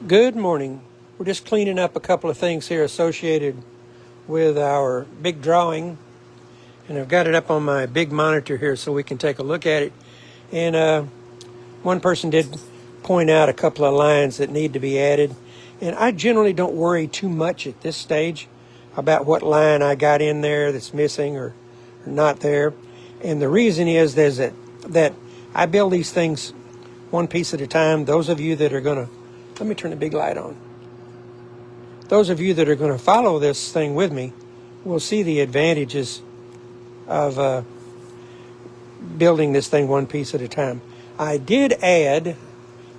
Good morning. We're just cleaning up a couple of things here associated with our big drawing, and I've got it up on my big monitor here so we can take a look at it. And one person did point out a couple of lines that need to be added, and I generally don't worry too much at this stage about what line I got in there that's missing or not there. And the reason is that I build these things one piece at a time. Those of you that are going to let me turn the big light on. Those of you that are going to follow this thing with me will see the advantages of building this thing one piece at a time. I did add,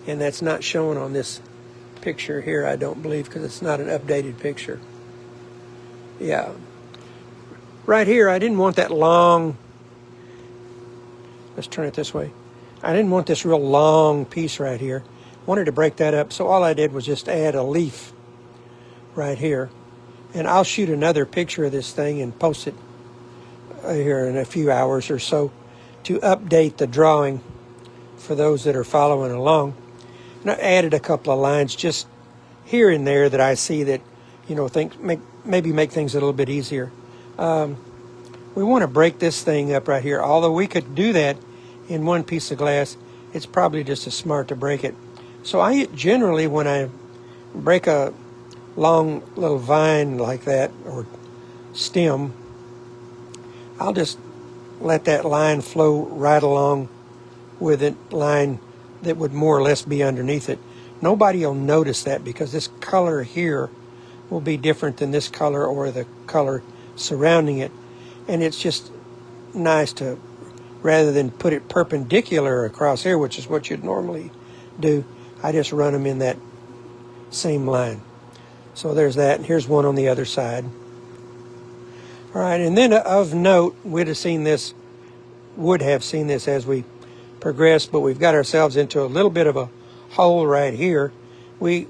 and that's not shown on this picture here, I don't believe, because it's not an updated picture. Yeah. Right here, I didn't want that long, let's turn it this way. I didn't want this real long piece right here. Wanted to break that up, so all I did was just add a leaf right here. And I'll shoot another picture of this thing and post it here in a few hours or so to update the drawing for those that are following along. And I added a couple of lines just here and there that I see that, maybe make things a little bit easier. We want to break this thing up right here. Although we could do that in one piece of glass, it's probably just as smart to break it. So I generally, when I break a long little vine like that, or stem, I'll just let that line flow right along with it, line that would more or less be underneath it. Nobody will notice that because this color here will be different than this color or the color surrounding it. And it's just nice to, rather than put it perpendicular across here, which is what you'd normally do, I just run them in that same line. So there's that, and here's one on the other side. All right, and then of note, would have seen this as we progressed, but we've got ourselves into a little bit of a hole right here. We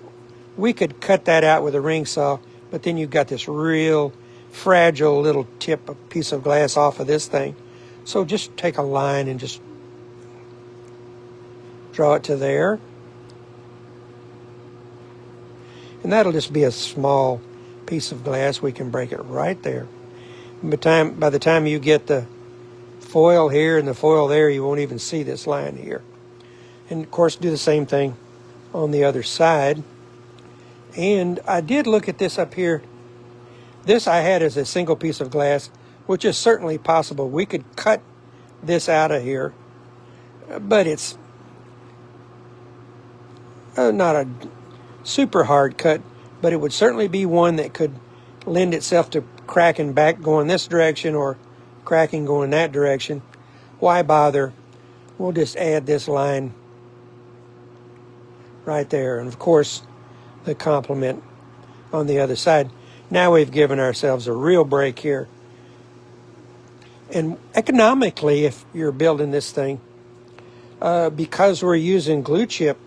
could cut that out with a ring saw, but then you've got this real fragile little tip, a piece of glass off of this thing. So just take a line and just draw it to there. And that'll just be a small piece of glass. We can break it right there. By the time you get the foil here and the foil there, you won't even see this line here. And of course, do the same thing on the other side. And I did look at this up here. This I had as a single piece of glass, which is certainly possible. We could cut this out of here, but it's not a super hard cut, but it would certainly be one that could lend itself to cracking back going this direction or cracking going that direction. Why bother? We'll just add this line right there, and of course the complement on the other side. Now we've given ourselves a real break here. And economically, if you're building this thing, because we're using glue chip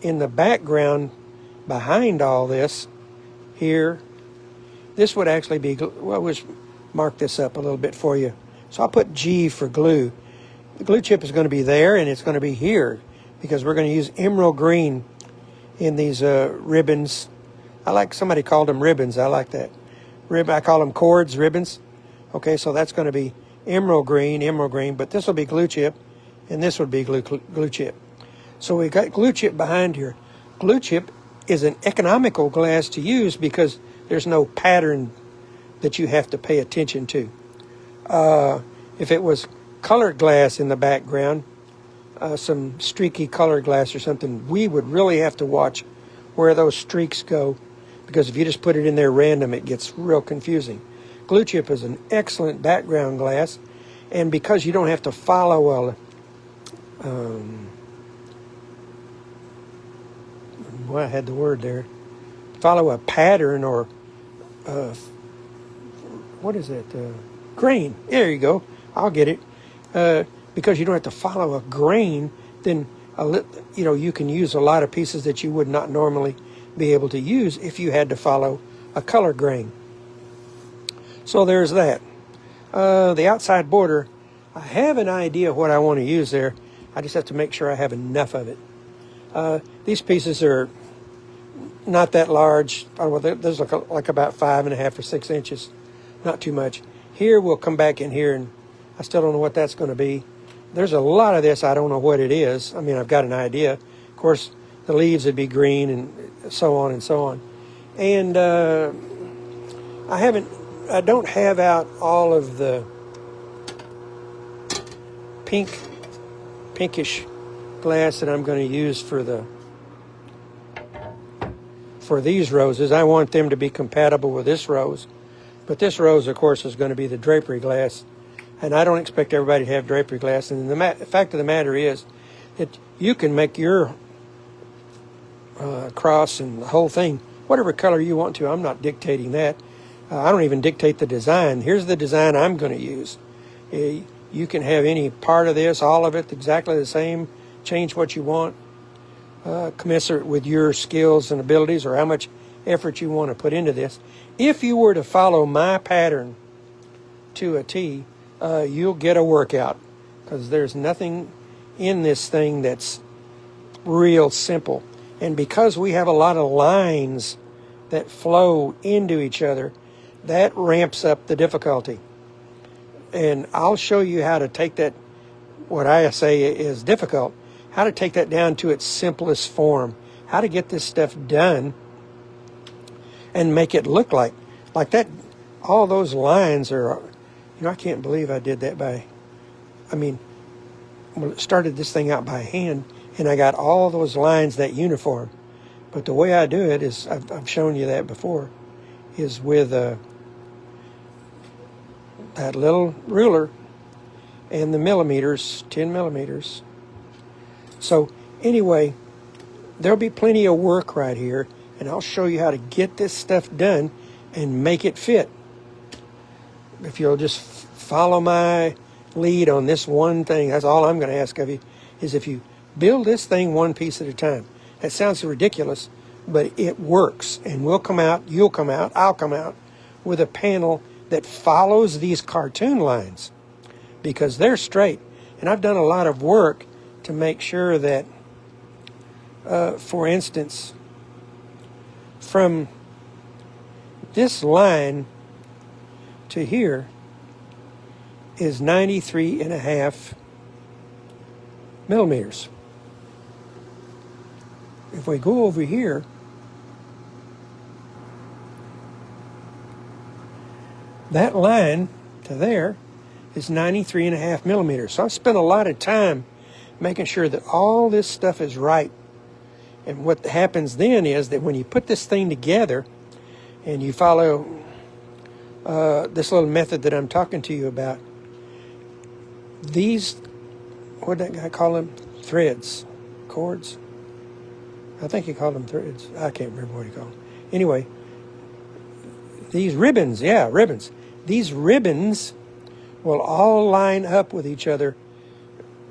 in the background behind all this here, this would actually be, well, we'll mark this up a little bit for you. So I'll put G for glue. The glue chip is going to be there, and it's going to be here because we're going to use emerald green in these ribbons. Somebody called them ribbons. I like that. I call them cords, ribbons. Okay, so that's going to be emerald green, but this will be glue chip, and this would be glue chip. So we got glue chip behind here. Glue chip is an economical glass to use because there's no pattern that you have to pay attention to. If it was colored glass in the background, some streaky colored glass or something, we would really have to watch where those streaks go, because if you just put it in there random, it gets real confusing. Glue chip is an excellent background glass, and because you don't have to follow I had the word there. Follow a pattern or what is it? Grain. There you go. I'll get it. Because you don't have to follow a grain, then you can use a lot of pieces that you would not normally be able to use if you had to follow a color grain. So there's that. The outside border, I have an idea what I want to use there. I just have to make sure I have enough of it. These pieces are not that large. Oh, well, there's like about 5.5 or 6 inches, not too much. Here we'll come back in here, and I still don't know what that's going to be. There's a lot of this, I don't know what it is. I mean, I've got an idea. Of course, the leaves would be green and so on and so on. And I don't have out all of the pinkish glass that I'm going to use for these roses. I want them to be compatible with this rose. But this rose, of course, is going to be the drapery glass. And I don't expect everybody to have drapery glass. And the fact of the matter is that you can make your cross and the whole thing whatever color you want to. I'm not dictating that. I don't even dictate the design. Here's the design I'm going to use. You can have any part of this, all of it, exactly the same. Change what you want, commensurate with your skills and abilities or how much effort you want to put into this. If you were to follow my pattern to a T, you'll get a workout, because there's nothing in this thing that's real simple. And because we have a lot of lines that flow into each other, that ramps up the difficulty. And I'll show you how to take that, what I say is difficult, how to take that down to its simplest form, how to get this stuff done and make it look like that. All those lines are, I can't believe I did that started this thing out by hand, and I got all those lines that uniform. But the way I do it is, I've shown you that before, is with that little ruler and the millimeters, 10 millimeters. So anyway, there'll be plenty of work right here, and I'll show you how to get this stuff done and make it fit. If you'll just follow my lead on this one thing, that's all I'm going to ask of you, is if you build this thing one piece at a time. That sounds ridiculous, but it works, and you'll come out, I'll come out with a panel that follows these cartoon lines, because they're straight. And I've done a lot of work to make sure that, for instance, from this line to here is 93.5 millimeters. If we go over here, that line to there is 93.5 millimeters. So I've spent a lot of time making sure that all this stuff is right. And what happens then is that when you put this thing together and you follow this little method that I'm talking to you about, these, what did that guy call them? Threads, cords? I think he called them threads. I can't remember what he called them. Anyway, these ribbons, ribbons. These ribbons will all line up with each other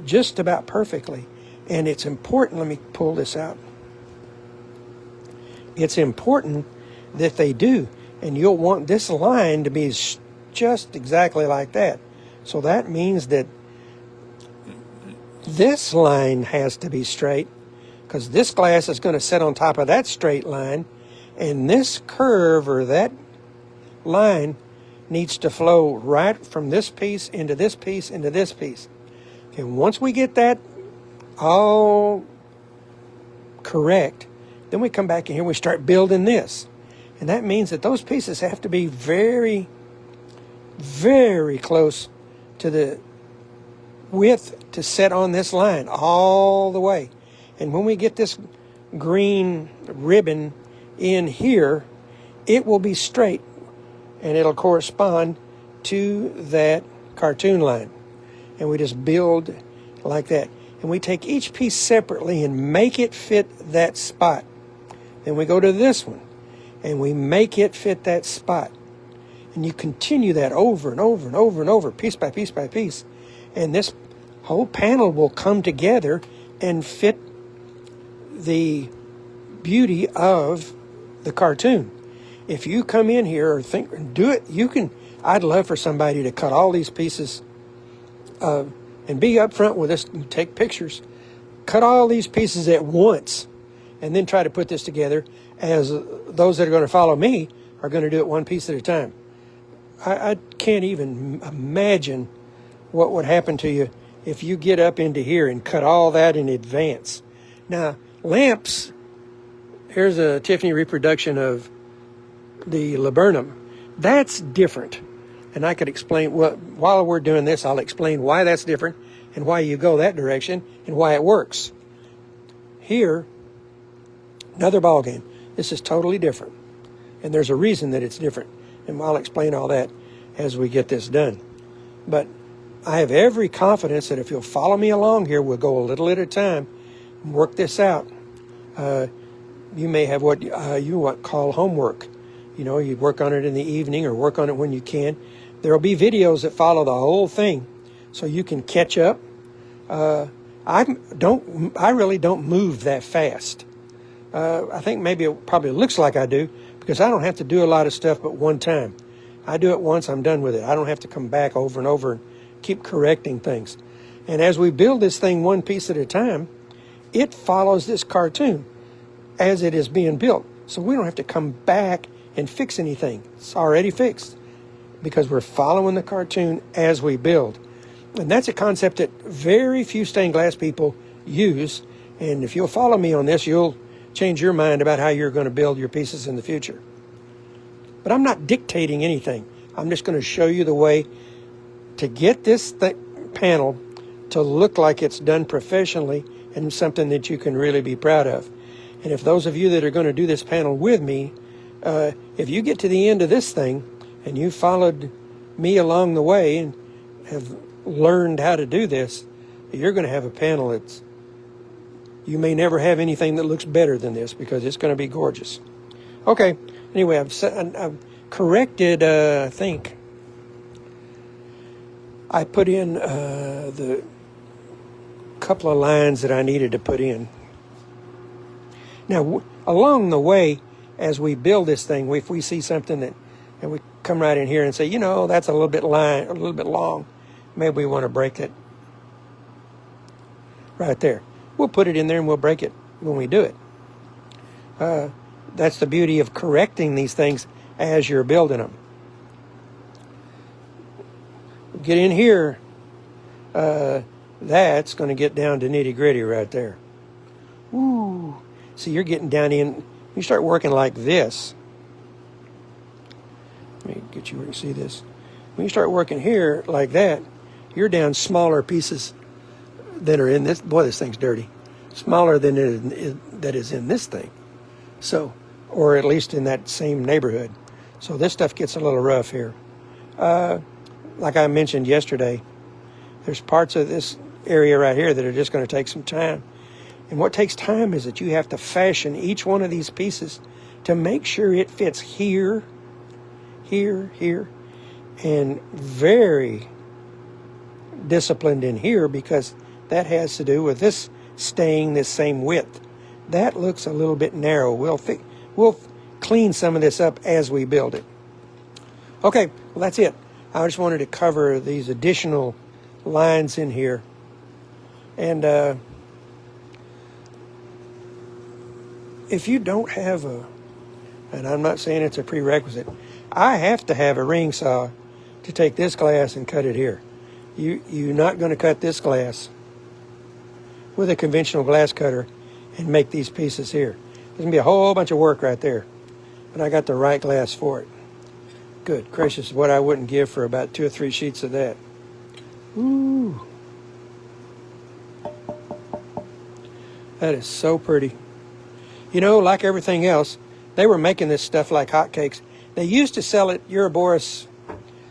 just about perfectly. And it's important, let me pull this out. It's important that they do. And you'll want this line to be just exactly like that. So that means that this line has to be straight, because this glass is going to sit on top of that straight line, and this curve or that line needs to flow right from this piece into this piece into this piece. Okay, once we get that all correct, then we come back in here and we start building this. And that means that those pieces have to be very, very close to the width to set on this line all the way. And when we get this green ribbon in here, it will be straight, and it'll correspond to that cartoon line. And we just build like that. And we take each piece separately and make it fit that spot. Then we go to this one, and we make it fit that spot. And you continue that over and over and over and over, piece by piece by piece. And this whole panel will come together and fit the beauty of the cartoon. If you come in here or think and do it, you can. I'd love for somebody to cut all these pieces and be up front with us and take pictures. Cut all these pieces at once and then try to put this together, as those that are going to follow me are going to do it one piece at a time. I can't even imagine what would happen to you if you get up into here and cut all that in advance. Now, lamps, here's a Tiffany reproduction of the laburnum. That's different. And I could explain, while we're doing this, I'll explain why that's different and why you go that direction and why it works. Here, another ball game. This is totally different. And there's a reason that it's different. And I'll explain all that as we get this done. But I have every confidence that if you'll follow me along here, we'll go a little at a time and work this out. You may have what you call homework. You know, you work on it in the evening or work on it when you can. There will be videos that follow the whole thing so you can catch up. I really don't move that fast. I think maybe it probably looks like I do because I don't have to do a lot of stuff but one time. I do it once, I'm done with it. I don't have to come back over and over and keep correcting things. And as we build this thing one piece at a time, it follows this cartoon as it is being built. So we don't have to come back and fix anything. It's already fixed because we're following the cartoon as we build. And that's a concept that very few stained glass people use. And if you'll follow me on this, you'll change your mind about how you're going to build your pieces in the future. But I'm not dictating anything. I'm just going to show you the way to get this panel to look like it's done professionally and something that you can really be proud of. And if those of you that are going to do this panel with me, if you get to the end of this thing and you followed me along the way and have learned how to do this, you're going to have a panel that's, you may never have anything that looks better than this because it's going to be gorgeous. Okay, anyway, I've corrected, I think, I put in the couple of lines that I needed to put in. Now, along the way, as we build this thing, if we see something that, and we come right in here and say, you know, that's a little bit long, maybe we want to break it right there. We'll put it in there and we'll break it when we do it. That's the beauty of correcting these things as you're building them. Get in here, that's going to get down to nitty-gritty right there. Ooh. See, you're getting down in, you start working like this. Let me get you where you see this. When you start working here like that, you're down smaller pieces that are in this. Boy, this thing's dirty. Smaller than that is in this thing. So, or at least in that same neighborhood. So this stuff gets a little rough here. Like I mentioned yesterday, there's parts of this area right here that are just going to take some time. And what takes time is that you have to fashion each one of these pieces to make sure it fits here, here, here, and very disciplined in here because that has to do with this staying the same width. That looks a little bit narrow. We'll clean some of this up as we build it. Okay, well that's it. I just wanted to cover these additional lines in here. And if you don't have and I'm not saying it's a prerequisite, I have to have a ring saw to take this glass and cut it here. You're not going to cut this glass with a conventional glass cutter and make these pieces here. There's going to be a whole bunch of work right there. But I got the right glass for it. Good gracious, what I wouldn't give for about 2 or 3 sheets of that. Ooh. That is so pretty. You know, like everything else, they were making this stuff like hotcakes. They used to sell it, Ouroboros,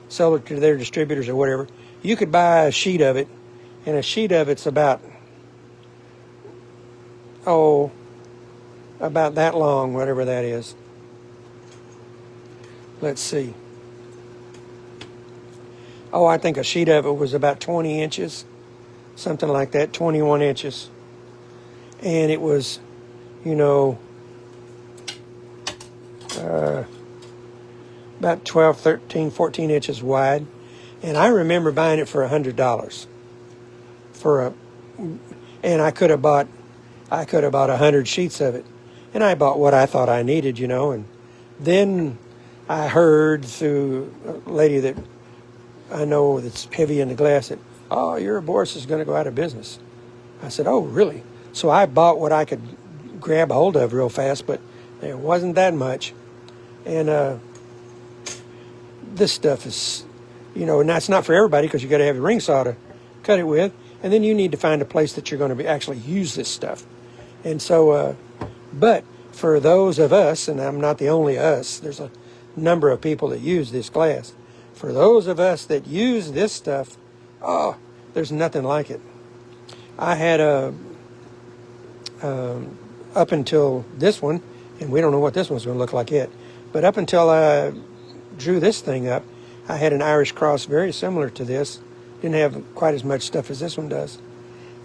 sell it to their distributors or whatever. You could buy a sheet of it, and a sheet of it's about that long, whatever that is. Let's see. Oh, I think a sheet of it was about 20 inches, something like that, 21 inches. And it was, you know, about 12, 13, 14 inches wide. And I remember buying it for $100 and I could have bought 100 sheets of it. And I bought what I thought I needed, you know, and then I heard through a lady that I know that's heavy into glass that, oh, your Boris is going to go out of business. I said, oh, really? So I bought what I could grab a hold of real fast, but there wasn't that much. And this stuff is, you know, and that's not for everybody because you got to have a ring saw to cut it with. And then you need to find a place that you're going to be actually use this stuff. And so, but for those of us, and I'm not the only us, there's a number of people that use this glass. For those of us that use this stuff, oh, there's nothing like it. I had up until this one, and we don't know what this one's going to look like yet, but up until I drew this thing up, I had an Irish cross very similar to this. Didn't have quite as much stuff as this one does.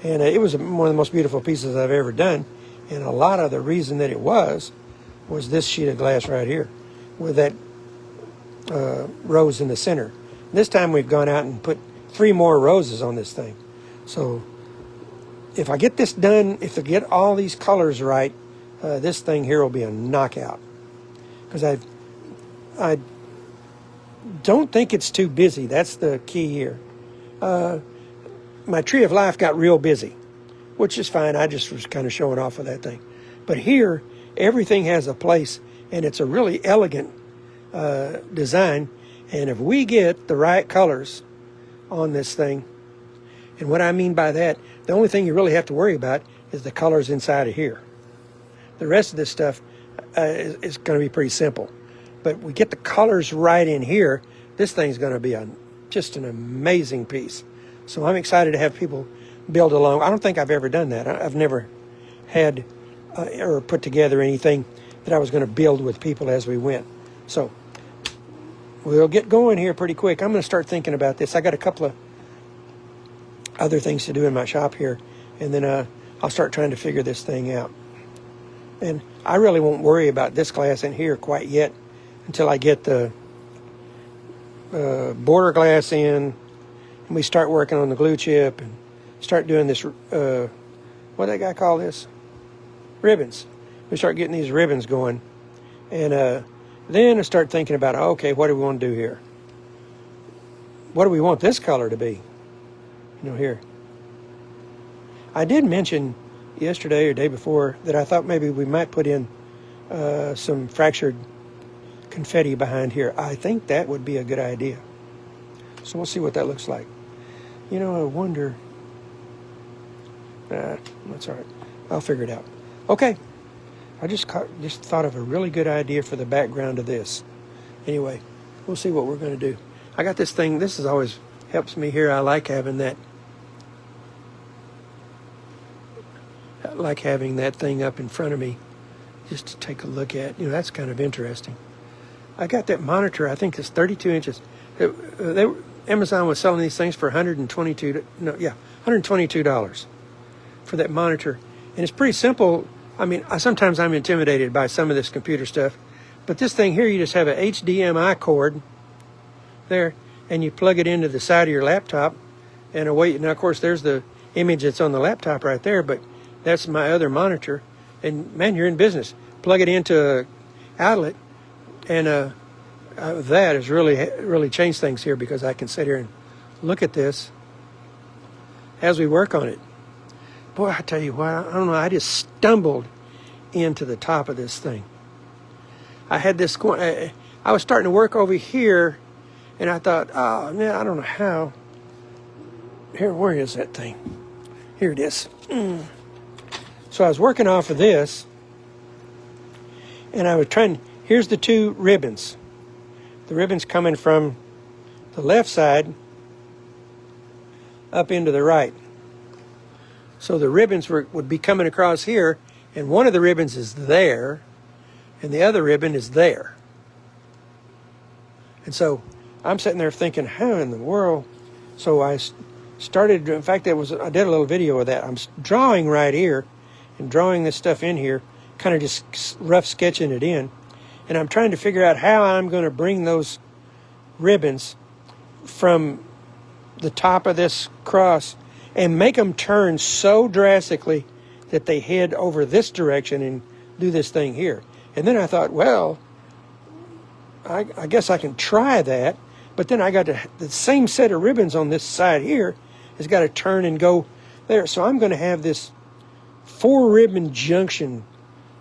And it was one of the most beautiful pieces I've ever done. And a lot of the reason that it was this sheet of glass right here with that rose in the center. This time we've gone out and put 3 more roses on this thing. So if I get this done, if I get all these colors right, this thing here will be a knockout. Because I don't think it's too busy. That's the key here. My Tree of Life got real busy, which is fine. I just was kind of showing off with that thing. But here, everything has a place, and it's a really elegant design. And if we get the right colors on this thing, and what I mean by that, the only thing you really have to worry about is the colors inside of here. The rest of this stuff is going to be pretty simple. But we get the colors right in here, this thing's going to be just an amazing piece. So I'm excited to have people build along. I don't think I've ever done that. I've never had or put together anything that I was going to build with people as we went. So we'll get going here pretty quick. I'm going to start thinking about this. I got a couple of other things to do in my shop here, and then I'll start trying to figure this thing out. And I really won't worry about this glass in here quite yet until I get the border glass in, and we start working on the glue chip and start doing this, what that guy call this? Ribbons. We start getting these ribbons going. And then I start thinking about, okay, what do we want to do here? What do we want this color to be? You know, here. I did mention yesterday or day before that I thought maybe we might put in some fractured confetti behind here. I think that would be a good idea. So we'll see what that looks like. You know, I wonder. That's all right. I'll figure it out. Okay. I just thought of a really good idea for the background of this. Anyway, we'll see what we're going to do. I got this thing. This is always helps me here. I like having that. I like having that thing up in front of me just to take a look at. You know, that's kind of interesting. I got that monitor. I think it's 32 inches. Amazon was selling these things for $122 for that monitor. And it's pretty simple. I mean, sometimes I'm intimidated by some of this computer stuff. But this thing here, you just have a HDMI cord there, and you plug it into the side of your laptop and away. Now, of course, there's the image that's on the laptop right there, but that's my other monitor. And, man, you're in business. Plug it into an outlet, and that has really changed things here because I can sit here and look at this as we work on it. Boy, I tell you what, I don't know, I just stumbled into the top of this thing. I had this going, I was starting to work over here, and I thought, oh, man, I don't know how. Here, where is that thing? Here it is. So I was working off of this, and I was trying, here's the 2 ribbons. The ribbons coming from the left side up into the right. So the ribbons would be coming across here, and one of the ribbons is there, and the other ribbon is there. And so I'm sitting there thinking, how in the world? So I started, in fact, I did a little video of that. I'm drawing right here and drawing this stuff in here, kind of just rough sketching it in. And I'm trying to figure out how I'm going to bring those ribbons from the top of this cross and make them turn so drastically that they head over this direction and do this thing here. And then I thought, well, I guess I can try that. But then I got the same set of ribbons on this side here has got to turn and go there. So I'm going to have this 4-ribbon junction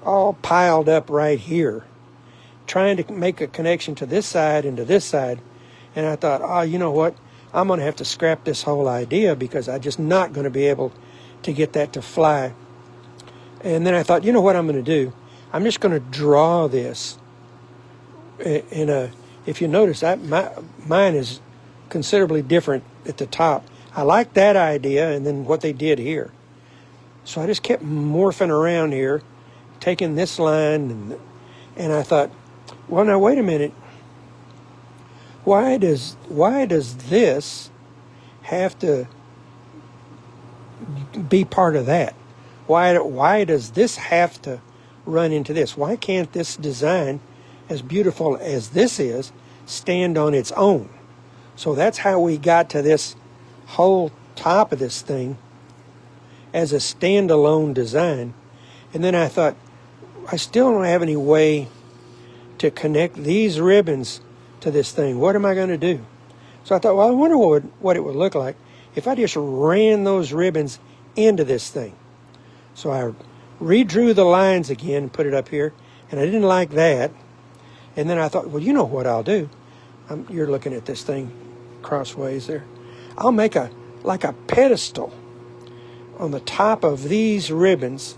all piled up right here, trying to make a connection to this side and to this side. And I thought, oh, you know what? I'm going to have to scrap this whole idea because I'm just not going to be able to get that to fly. And then I thought, you know what I'm going to do? I'm just going to draw this. If you notice, mine is considerably different at the top. I like that idea and then what they did here. So I just kept morphing around here, taking this line, and I thought, well, now wait a minute. Why does this have to be part of that? Why does this have to run into this? Why can't this design, as beautiful as this is, stand on its own? So that's how we got to this whole top of this thing as a standalone design. And then I thought, I still don't have any way to connect these ribbons to this thing. What am I going to do? So I thought, well, I wonder what it would look like if I just ran those ribbons into this thing. So I redrew the lines again and put it up here, and I didn't like that. And then I thought, well, you know what I'll do? You're looking at this thing crossways there. I'll make like a pedestal on the top of these ribbons,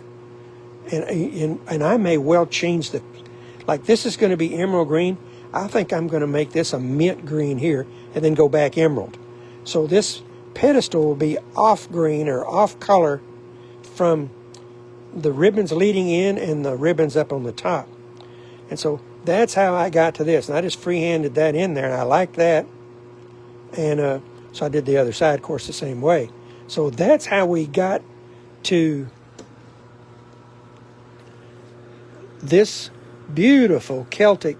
and I may well change like this is going to be emerald green. I think I'm going to make this a mint green here and then go back emerald. So this pedestal will be off green or off color from the ribbons leading in and the ribbons up on the top. And so that's how I got to this. And I just freehanded that in there, and I liked that. And so I did the other side, of course, the same way. So that's how we got to this beautiful Celtic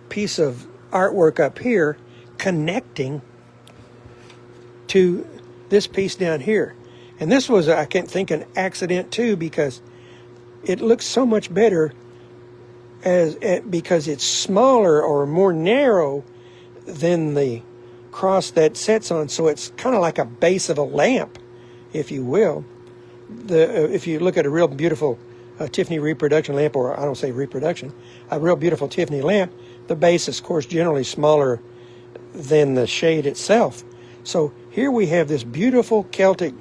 piece of artwork up here connecting to this piece down here. And this was, I can't think, an accident too, because it looks so much better because it's smaller or more narrow than the cross that sets on. So it's kind of like a base of a lamp, if you will. If you look at a real beautiful Tiffany reproduction lamp, or I don't say reproduction, a real beautiful Tiffany lamp, the base is, of course, generally smaller than the shade itself. So here we have this beautiful Celtic.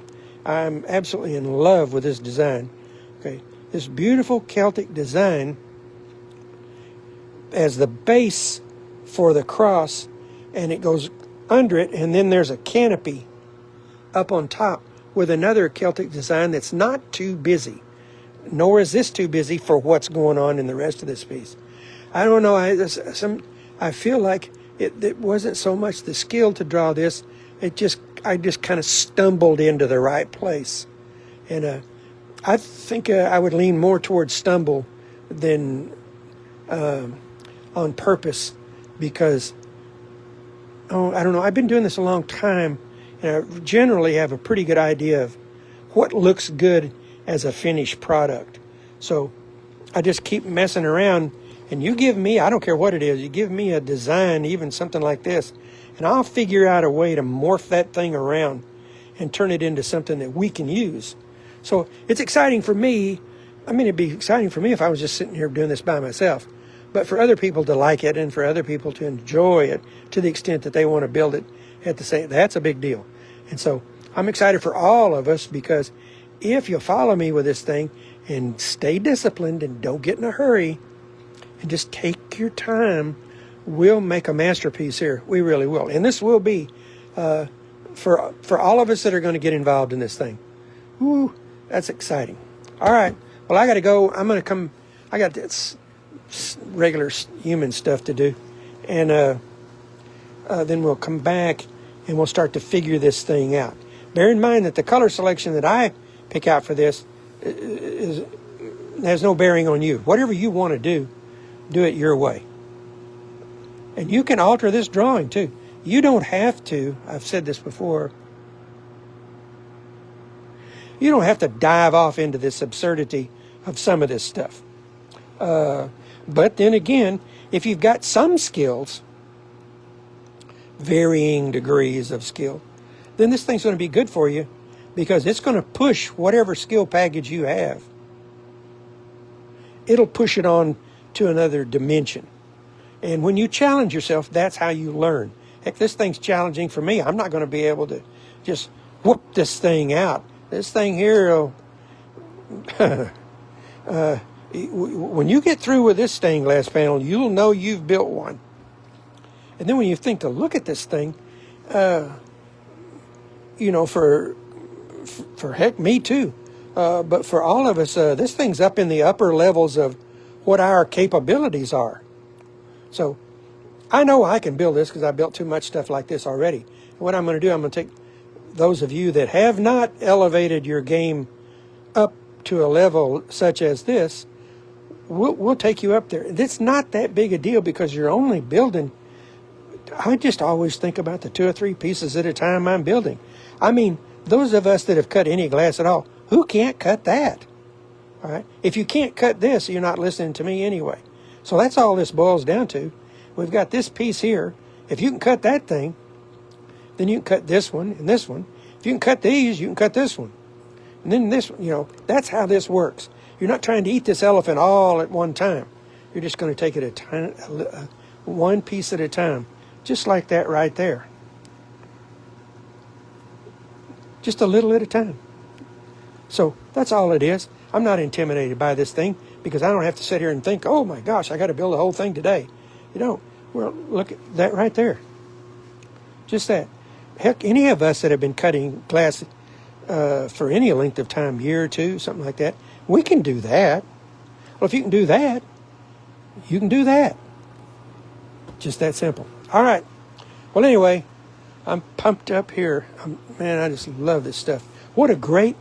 I'm absolutely in love with this design. Okay, this beautiful Celtic design as the base for the cross, and it goes under it, and then there's a canopy up on top with another Celtic design that's not too busy, nor is this too busy for what's going on in the rest of this piece. I don't know. I feel like it wasn't so much the skill to draw this. I just kind of stumbled into the right place, and I think I would lean more towards stumble than on purpose, because I don't know. I've been doing this a long time, and I generally have a pretty good idea of what looks good as a finished product. So I just keep messing around, and you give me, I don't care what it is, you give me a design, even something like this, and I'll figure out a way to morph that thing around and turn it into something that we can use. So it's exciting for me. I mean, it'd be exciting for me if I was just sitting here doing this by myself. But for other people to like it and for other people to enjoy it to the extent that they want to build it at the same, that's a big deal. And so I'm excited for all of us, because if you'll follow me with this thing and stay disciplined and don't get in a hurry and just take your time, we'll make a masterpiece here. We really will. And this will be for all of us that are going to get involved in this thing. Woo, that's exciting. All right. Well, I got to go. I'm going to come. I got this regular human stuff to do. And then we'll come back and we'll start to figure this thing out. Bear in mind that the color selection that I pick out for this has no bearing on you. Whatever you want to do it your way. And you can alter this drawing too. You don't have to, I've said this before, you don't have to dive off into this absurdity of some of this stuff. But then again, if you've got some skills, varying degrees of skill, then this thing's going to be good for you because it's going to push whatever skill package you have. It'll push it on to another dimension. And when you challenge yourself, that's how you learn. Heck, this thing's challenging for me. I'm not going to be able to just whoop this thing out. This thing here, when you get through with this stained glass panel, you'll know you've built one. And then when you think to look at this thing, for heck, me too. But for all of us, this thing's up in the upper levels of what our capabilities are. So I know I can build this because I built too much stuff like this already. And what I'm going to do, I'm going to take those of you that have not elevated your game up to a level such as this, we'll take you up there. It's not that big a deal because you're only building. I just always think about the 2 or 3 pieces at a time I'm building. I mean, those of us that have cut any glass at all, who can't cut that? All right. If you can't cut this, you're not listening to me anyway. So that's all this boils down to. We've got this piece here. If you can cut that thing, then you can cut this one and this one. If you can cut these, you can cut this one. And then this one, that's how this works. You're not trying to eat this elephant all at one time. You're just going to take it one piece at a time. Just like that right there. Just a little at a time. So that's all it is. I'm not intimidated by this thing because I don't have to sit here and think, oh my gosh, I got to build the whole thing today. You don't. Well, look at that right there. Just that. Heck, any of us that have been cutting glass for any length of time, year or two, something like that, we can do that. Well, if you can do that, you can do that. Just that simple. All right. Well, anyway, I'm pumped up here. Man, I just love this stuff. What a great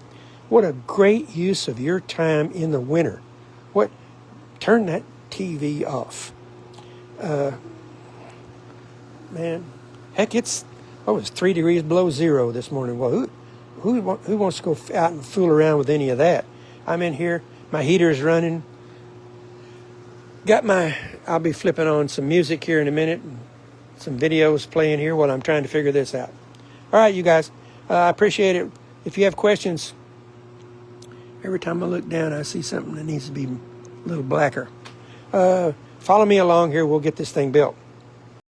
use of your time in the winter. Turn that TV off. Man, heck, it's 3 degrees below zero this morning. Well, who wants to go out and fool around with any of that? I'm in here. My heater's running. I'll be flipping on some music here in a minute. And some videos playing here while I'm trying to figure this out. All right, you guys. I appreciate it. If you have questions, every time I look down, I see something that needs to be a little blacker. Follow me along here. We'll get this thing built.